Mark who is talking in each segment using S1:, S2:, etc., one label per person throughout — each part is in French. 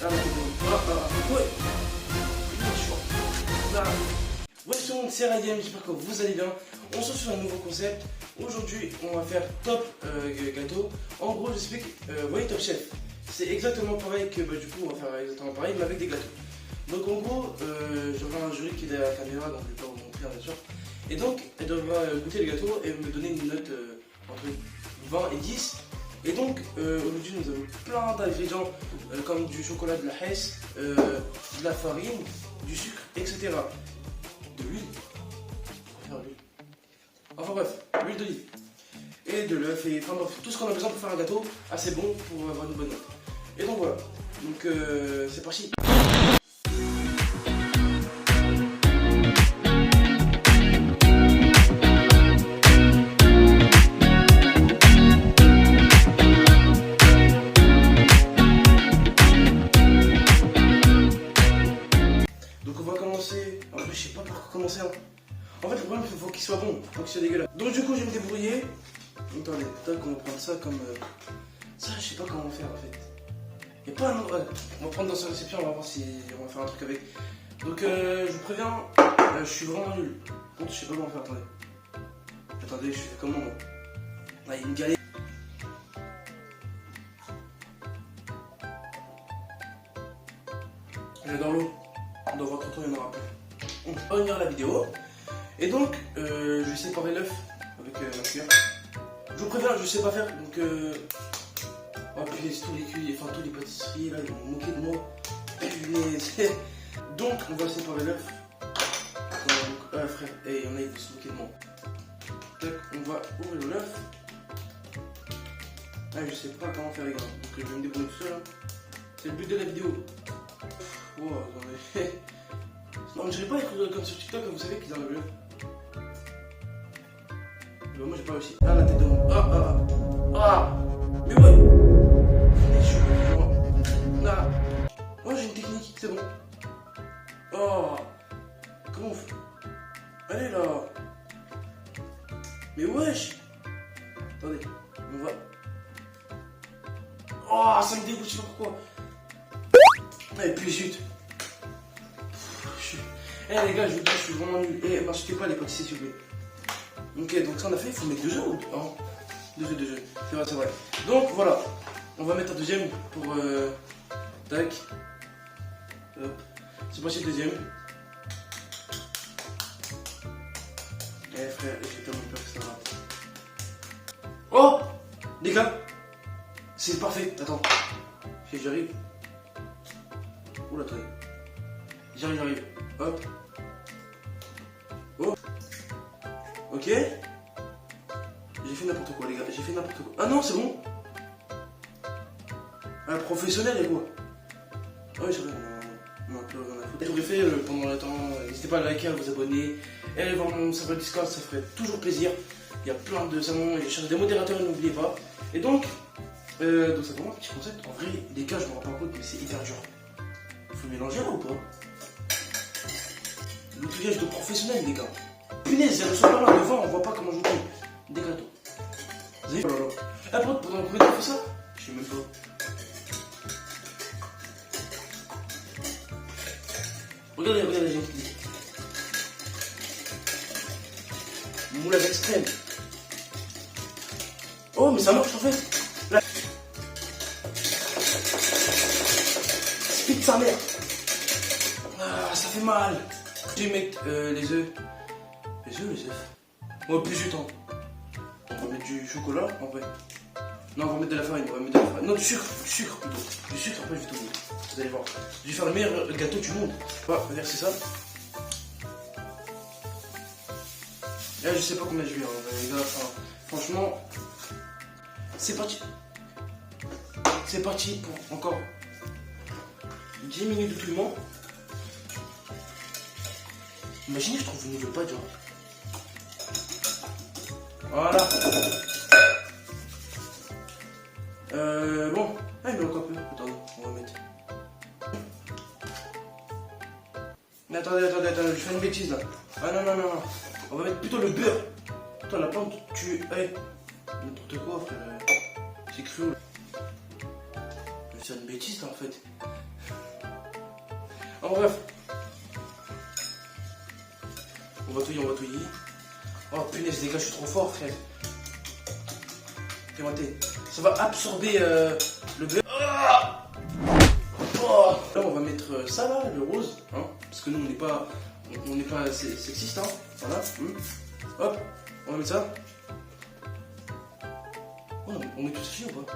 S1: Ouais, tout le monde, c'est Radium, j'espère que vous allez bien. On se retrouve sur un nouveau concept. Aujourd'hui, on va faire top gâteau. En gros, j'explique, vous voyez Top Chef, c'est exactement pareil que du coup, on va faire exactement pareil, mais avec des gâteaux. Donc en gros, j'aurai un jury qui est derrière la caméra, donc je vais pas vous montrer bien sûr. Et donc, elle devra goûter le gâteau et me donner une note entre 20 et 10. Et donc, aujourd'hui, nous avons plein d'ingrédients comme du chocolat, de la hesse, de la farine, du sucre, etc. De l'huile. Enfin bref, l'huile d'olive. Et de l'œuf, et enfin bref, tout ce qu'on a besoin pour faire un gâteau assez bon pour avoir une bonne note. Et donc voilà. Donc c'est parti. Donc on va commencer. En plus, je sais pas par quoi commencer. Hein. En fait, le problème, il faut qu'il soit bon, faut qu'il soit dégueulasse. Donc, du coup, je vais me débrouiller. Attendez, peut-être qu'on va prendre ça comme. Ça, je sais pas comment faire en fait. Il n'y a pas un. On va prendre dans sa réception, on va voir si on va faire un truc avec. Donc, je vous préviens, je suis vraiment nul. Par contre, je sais pas comment faire, attendez. Attendez, je fais comment moi. Ah, il y a une galère. Je vais dans l'eau. Dans votre temps, il y en aura plus. On va revenir à la vidéo. Et donc, je vais séparer l'œuf avec ma cuillère. Je vous préviens, je sais pas faire, donc oh punaise, tous les cuits, enfin tous les pâtisseries là, ils vont moquer de moi. Punaise. Donc, on va séparer l'œuf. Frère, et il y en a, ils vont se moquer de moi. Tac, on va ouvrir l'œuf. Ah, je sais pas comment faire les gars, donc je vais me débrouiller tout seul. Hein. C'est le but de la vidéo. Oh, attendez. Non, on dirait pas être comme sur TikTok, vous savez qu'ils enlèvent l'œuf. Bah moi j'ai pas réussi. Ah la tête de moi. Ah mais ouais. Je suis là. Oh j'ai une technique, c'est bon. Oh comment on fait? Allez là. Mais wesh. Attendez, on va. Oh ça me dégoûte, je sais pas pourquoi. Et puis zut. Eh les gars, je vous dis, je suis vraiment nul. Eh m'achetez pas les pâtisseries s'il vous plaît. Ok, donc ça on a fait, il faut mettre 2 œufs ou non? 2 œufs. C'est vrai, c'est vrai. Donc voilà, on va mettre un deuxième pour. Tac. Hop. C'est parti le deuxième. Eh frère, j'ai tellement peur que ça rate. Oh les gars, c'est parfait. Attends, j'arrive. Oula, attendez. J'arrive. Hop. Oh. Ok. J'ai fait n'importe quoi les gars, j'ai fait n'importe quoi. Ah non c'est bon. Un professionnel et quoi. Ah oui c'est vrai, non, plus rien à foutre. Je l'aurais fait pendant le temps, n'hésitez pas à liker, à vous abonner. Et allez voir mon serveur Discord, ça ferait toujours plaisir. Il y a plein de salons, je cherche des modérateurs, n'oubliez pas. Et donc c'est vraiment un petit concept. En vrai les gars je me rends pas compte mais c'est hyper dur. Faut mélanger là ou pas? L'outillage de professionnel les gars. Punaise, elles sont pas là devant, on voit pas comment je tourne. Des gâteaux. Vous avez vu? Oh là là. Ah, pendant combien de temps on fait ça? Je sais même pas. Regardez, j'ai une technique. Moulage extrême. Oh, mais ça marche en fait. Là. Speed sa mère. Ah, ça fait mal. Je vais mettre les œufs. Les œufs. Oh, plus du temps. On va mettre du chocolat en vrai. Non, on va mettre de la farine. Non, du sucre plutôt. Du sucre, après je vais tout mettre. Vous allez voir. Je vais faire le meilleur gâteau du monde. On va verser ça. Là, je sais pas combien je vais. Les gars, franchement, c'est parti. C'est parti pour encore 10 minutes de traitement. Imaginez, je trouve une nouvelle pâte, genre. Voilà. Bon. Ah, il manque un peu. Attendez, on va mettre. Mais attendez, je fais une bêtise là. Ah non. On va mettre plutôt le beurre. Attends, la plante, tu. Hey. N'importe quoi, frère. C'est cru. C'est une bêtise là en fait. En bref. On va touiller, on va touiller. Oh punaise les gars, je suis trop fort frère. Fais mater. Ça va absorber le beurre. Oh. Là on va mettre ça là, le rose. Hein, parce que nous on n'est pas sexiste. Hein. Voilà. Hop, on va mettre ça. Oh, on met tout ça ou pas?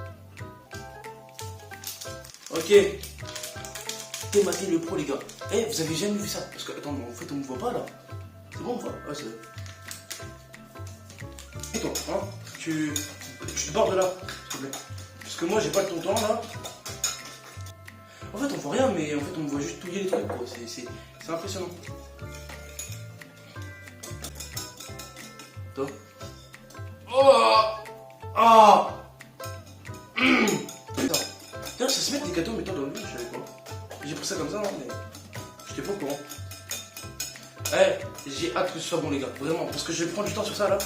S1: Ok. T'es maté le pro les gars. Eh, vous avez jamais vu ça? Parce que, attends, en fait on me voit pas là. C'est bon, on me voit? Ouais, c'est... Et toi, hein? Tu te barres de là, s'il te plaît. Parce que moi j'ai pas ton temps là. En fait on voit rien, mais en fait on me voit juste touiller les trucs quoi. C'est impressionnant. Toi. Oh! Ah! D'ailleurs, ça se met des gâteaux mettant dans le but, je savais pas. J'ai pris ça comme ça, hein, mais j'étais pas au courant. Eh, j'ai hâte que ce soit bon, les gars, vraiment, parce que je vais prendre du temps sur ça là.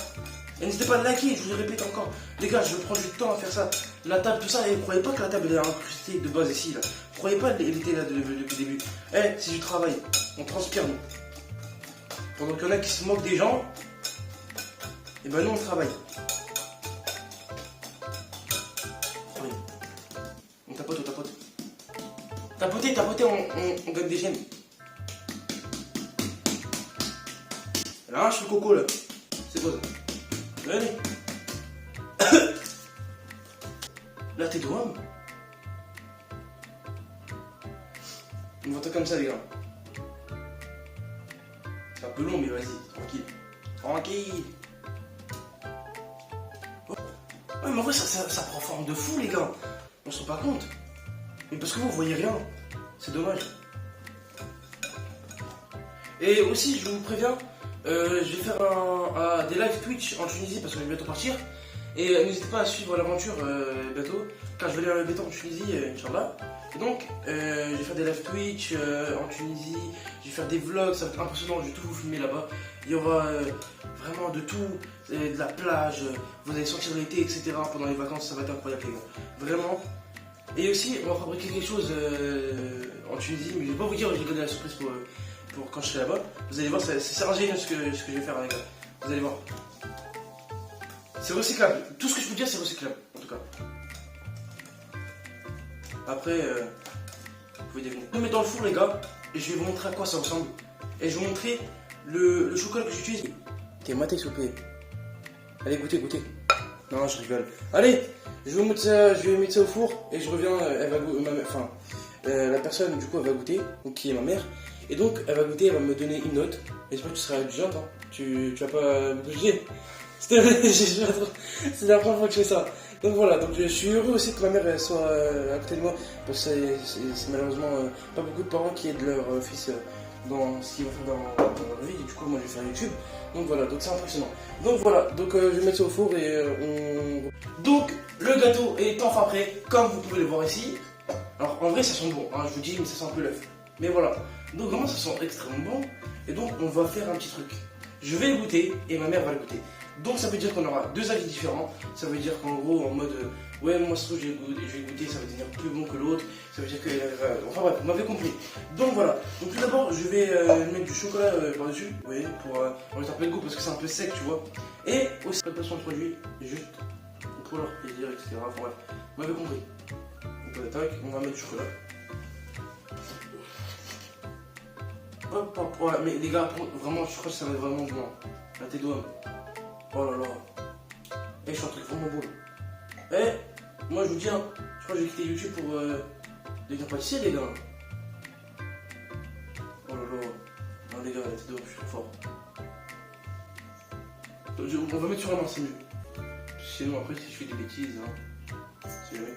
S1: Et n'hésitez pas à liker, je vous le répète encore. Les gars, je vais prendre du temps à faire ça. La table, tout ça, et croyez pas que la table elle est incrustée de base ici là. Croyez pas qu'elle était là depuis le début. Eh, c'est du travail, on transpire nous. Pendant qu'il y en a qui se moquent des gens, et ben nous on travaille. On tapote, on tapote. Tapoter, on gagne des gemmes. Là, je suis le coco là. C'est quoi ça? Allez. Là, t'es douane. On va faire comme ça, les gars. C'est un peu long, mais vas-y, tranquille. Tranquille. Oh. Ouais, mais en vrai, ça prend forme de fou, les gars. On se rend pas compte. Mais parce que vous voyez rien. C'est dommage. Et aussi, je vous préviens, je vais faire des live Twitch en Tunisie parce que je vais bientôt partir. Et n'hésitez pas à suivre l'aventure bientôt, car je vais aller à bientôt en Tunisie, Inch'Allah. Et donc, je vais faire des live Twitch en Tunisie, je vais faire des vlogs, ça va être impressionnant, je vais tout vous filmer là-bas. Il y aura vraiment de tout, de la plage, vous allez sentir l'été, etc. pendant les vacances, ça va être incroyable les gars. Vraiment. Et aussi, on va fabriquer quelque chose en Tunisie, mais je vais pas vous dire, j'ai gardé la surprise pour quand je serai là-bas. Vous allez voir, c'est ingénieux ce que je vais faire les gars. Vous allez voir. C'est recyclable. Tout ce que je peux dire, c'est recyclable, en tout cas. Après, vous pouvez deviner. Je vais mettre dans le four, les gars, et je vais vous montrer à quoi ça ressemble. Et je vais vous montrer le chocolat que j'utilise. T'es maté, s'il vous plaît. Allez, goûtez, goûtez. Non, je rigole. Allez, je vais mettre ça au four, et je reviens, elle va goûter, la personne, du coup, elle va goûter, donc qui est ma mère. Et donc, elle va goûter, elle va me donner une note. J'espère que tu seras indulgente, hein. Tu vas pas me juger. C'est la première fois que je fais ça. Donc voilà, donc je suis heureux aussi que ma mère soit à côté de moi. Parce que c'est malheureusement pas beaucoup de parents qui aident leur fils dans ce qu'ils vont faire dans leur vie. Et du coup, moi je vais faire YouTube. Donc voilà, donc c'est impressionnant. Donc voilà, donc je vais mettre ça au four et on... Donc le gâteau est enfin prêt, comme vous pouvez le voir ici. Alors en vrai, ça sent bon, hein, je vous dis, mais ça sent un peu l'œuf. Mais voilà, donc vraiment ça sent extrêmement bon. Et donc on va faire un petit truc. Je vais le goûter et ma mère va le goûter. Donc ça veut dire qu'on aura deux avis différents. Ça veut dire qu'en gros, en mode ouais, moi je vais goûter, ça va devenir plus bon que l'autre. Ça veut dire que. Enfin bref, vous m'avez compris. Donc voilà. Donc tout d'abord, je vais mettre du chocolat par-dessus. Vous voyez, pour mettre un peu de goût parce que c'est un peu sec, tu vois. Et aussi la passion de produit, juste pour leur plaisir, etc. Enfin bref, vous m'avez compris. Donc tac, on va mettre du chocolat. Hop, hop, ouais, mais les gars, vraiment, je crois que ça va être vraiment bon. La tes doigts. Oh là là. Eh, je suis un truc vraiment beau. Eh, moi je vous dis, hein, je crois que j'ai quitté YouTube pour devenir pâtissier, les gars. Oh là là. Non, les gars, la tête de je suis trop fort. On va mettre sur la main, c'est mieux. Sinon, après, si je fais des bêtises, hein, c'est jamais.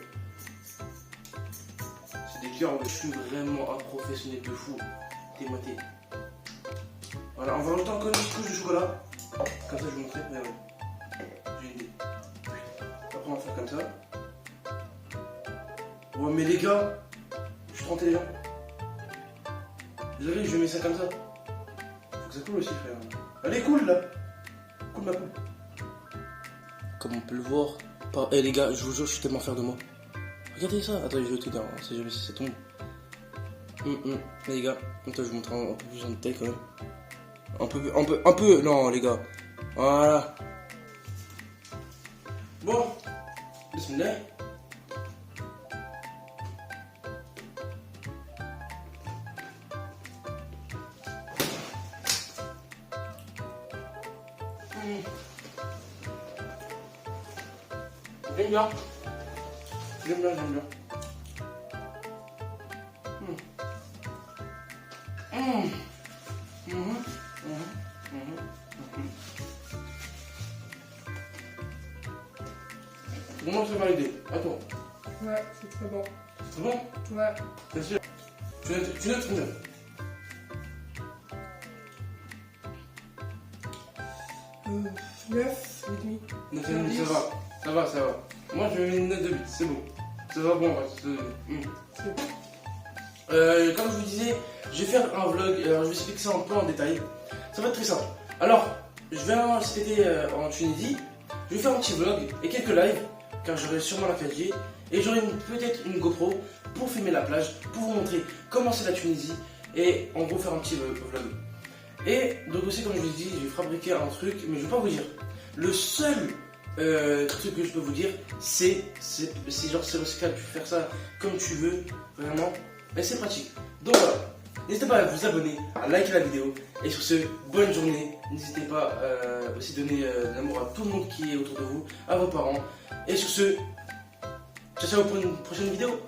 S1: C'est des cœurs où je suis vraiment un professionnel de fou. T'es maté. Voilà, on va rajouter encore une petite couche de chocolat. Comme ça, je vais vous montrer. Mais ouais. J'ai une idée. Après, on va faire comme ça. Ouais, mais les gars, je suis trop intelligent. Désolé, je mets ça comme ça. Faut que ça coule aussi, frère. Allez, coule là. Coule ma poule. Comme on peut le voir. Eh les gars, je vous jure, je suis tellement fier de moi. Regardez ça. Attends, je vais te dire, c'est jamais si ça tombe. Les gars, attends, je vous montre un peu plus en détail quand même. Un peu, non les gars. Voilà. Bon, bismillah. J'aime bien. J'aime bien, j'aime bien. Comment ça va aider? Attends.
S2: Ouais, c'est très bon.
S1: C'est bon?
S2: Ouais.
S1: C'est sûr. Tu notes combien?
S2: 9,5.
S1: 9,5, ça va. Moi je mets une note de 8, c'est bon. Ça va bon,
S2: C'est bon.
S1: Comme je vous disais, je vais faire un vlog, alors je vais expliquer ça un peu en détail. Ça va être très simple. Alors, je vais cet été en Tunisie, je vais faire un petit vlog et quelques lives, car j'aurai sûrement la 4G, et j'aurai peut-être une GoPro pour filmer la plage, pour vous montrer comment c'est la Tunisie, et en gros faire un petit vlog. Et donc aussi, comme je vous ai dit, je vais fabriquer un truc, mais je ne vais pas vous dire. Le seul truc que je peux vous dire, c'est genre c'est recyclable, tu peux faire ça comme tu veux, vraiment, mais c'est pratique. Donc voilà, n'hésitez pas à vous abonner, à liker la vidéo, et sur ce, bonne journée. N'hésitez pas aussi à donner de l'amour à tout le monde qui est autour de vous, à vos parents, et sur ce, ciao pour une prochaine vidéo.